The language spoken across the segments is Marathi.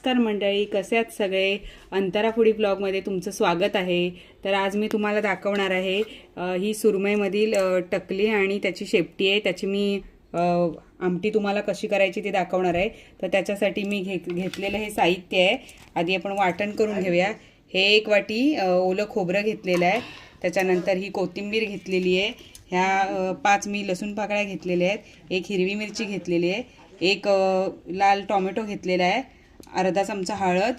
नमस्कार मंडळी, कसे आहात सगळे? अंतरा फूडी ब्लॉगमध्ये तुमचं स्वागत आहे। तर आज मी तुम्हाला दाखवणार आहे ही सुरमईमधील टकली आणि त्याची शेपटी आहे। त्याची मी आमटी तुम्हाला कशी करायची ते दाखवणार आहे। तर त्याच्यासाठी मी घेतलेलं हे साहित्य आहे। आधी आपण वाटण करून घेऊया। हे 1 वाटी ओलं खोबरं घेतलेलं आहे। त्याच्यानंतर ही कोथिंबीर घेतलेली आहे। ह्या 5 मी लसूण पाकळ्या घेतलेल्या आहेत। 1 हिरवी मिरची घेतलेली आहे। 1 लाल टोमॅटो घेतलेला आहे। अर्धा चमचा हळद,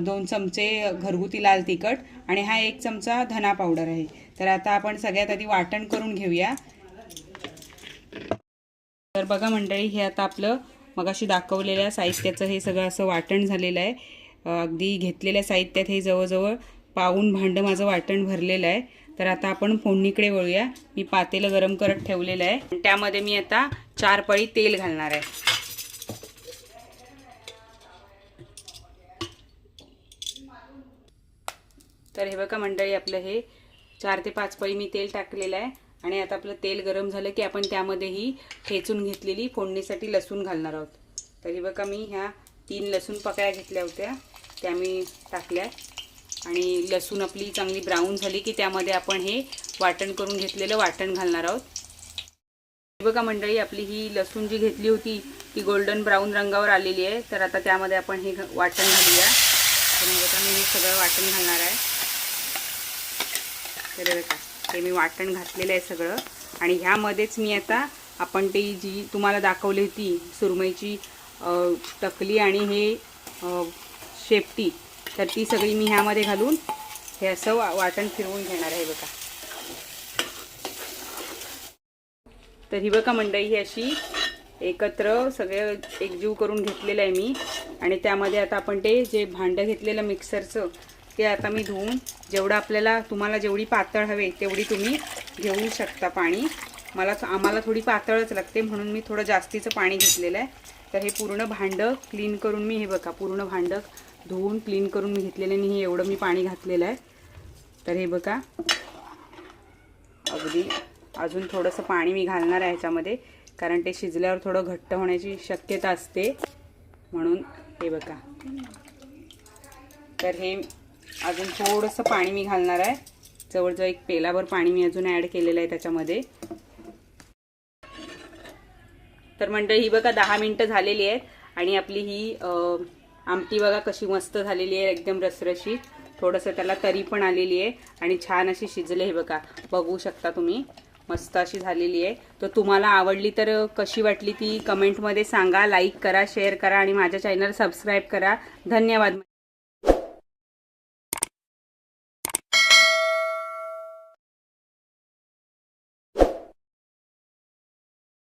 2 चमचे घरगुती लाल तिखट आणि हा 1 चमचा धना पावडर आहे। तर आता आपण सगळ्यात आधी वाटण करून घेऊया। तर बघा मंडळी, हे आता आपलं मगाशी दाखवलेल्या साहित्याचं हे सगळं असं वाटण झालेलं आहे। अगदी घेतलेल्या साहित्यात हे जवळजवळ पाऊण भांडं माझं वाटण भरलेलं आहे। तर आता आपण फोडणीकडे वळूया। मी पातेलं गरम करत ठेवलेलं आहे। त्यामध्ये मी आता 4 पळी तेल घालणार आहे। तर हे बघा मंडळी, आपलं हे 4 ते 5 पळी मी तेल टाकलेलं आहे। आणि आता आपलं तेल गरम झालं की आपण त्यामध्ये ही ठेचून घेतलेली फोडणीसाठी लसूण घालणार आहोत। तर हे बघा, मी ह्या 3 लसूण पाकळ्या घेतल्या होत्या, त्या मी टाकल्या। आणि लसूण आपली चांगली ब्राऊन झाली की त्यामध्ये आपण हे वाटण करून घेतलेलं वाटण घालणार आहोत। हे बघा मंडळी, आपली ही लसूण जी घेतली होती ती गोल्डन ब्राऊन रंगावर आलेली आहे। तर आता त्यामध्ये आपण हे वाटण घालूया। तर बघा, मी हे सगळं वाटण घालणार आहे। तर बघा, हे मी वाटण घातलेलं आहे सगळं। आणि ह्यामध्येच मी आता आपण ती जी तुम्हाला दाखवली होती सुरमईची टकली आणि हे शेपटी, तर ती सगळी मी ह्यामध्ये घालून हे असं वाटण फिरवून घेणार आहे। बघा, तर ही बघा मंडळी, ही अशी एकत्र सगळे एकजीव करून घेतलेलं आहे मी। आणि त्यामध्ये आता आपण ते जे भांडं घेतलेलं मिक्सरचं ते आता मी धुवून, जेवढं आपल्याला तुम्हाला जेवढी पातळ हवे तेवढी तुम्ही घेऊ शकता पाणी। आम्हाला थोडी पातळच लागते म्हणून मी थोडं जास्तीचं पाणी घेतलेलं आहे। तर हे पूर्ण भांडं क्लीन करून मी, हे बघा पूर्ण भांडं धुवून क्लीन करून घेतलेलं आहे मी। हे एवढं मी पाणी घातलेलं आहे। तर हे बघा, अगदी अजून थोडंसं पाणी मी घालणार आहे ह्याच्यामध्ये, कारण ते शिजल्यावर थोडं घट्ट होण्याची शक्यता असते म्हणून। हे बघा, तर हे अजून थोडंसं पाणी मी घालणार आहे। जवळजवळ 1 पेलाभर पाणी मी अजून ॲड केलेलं आहे त्याच्यामध्ये। तर मंडळी, ही बघा 10 मिनिटं झालेली आहेत आणि आपली ही आमटी बघा कशी मस्त झालेली आहे, एकदम रसरशीत। थोडंसं त्याला तरी पण आलेली आहे आणि छान अशी शिजले। हे बघा, बघू शकता तुम्ही, मस्त अशी झालेली आहे। तर तुम्हाला आवडली तर कशी वाटली ती कमेंटमध्ये सांगा। लाईक करा, शेअर करा आणि माझ्या चॅनल सबस्क्राईब करा। धन्यवाद।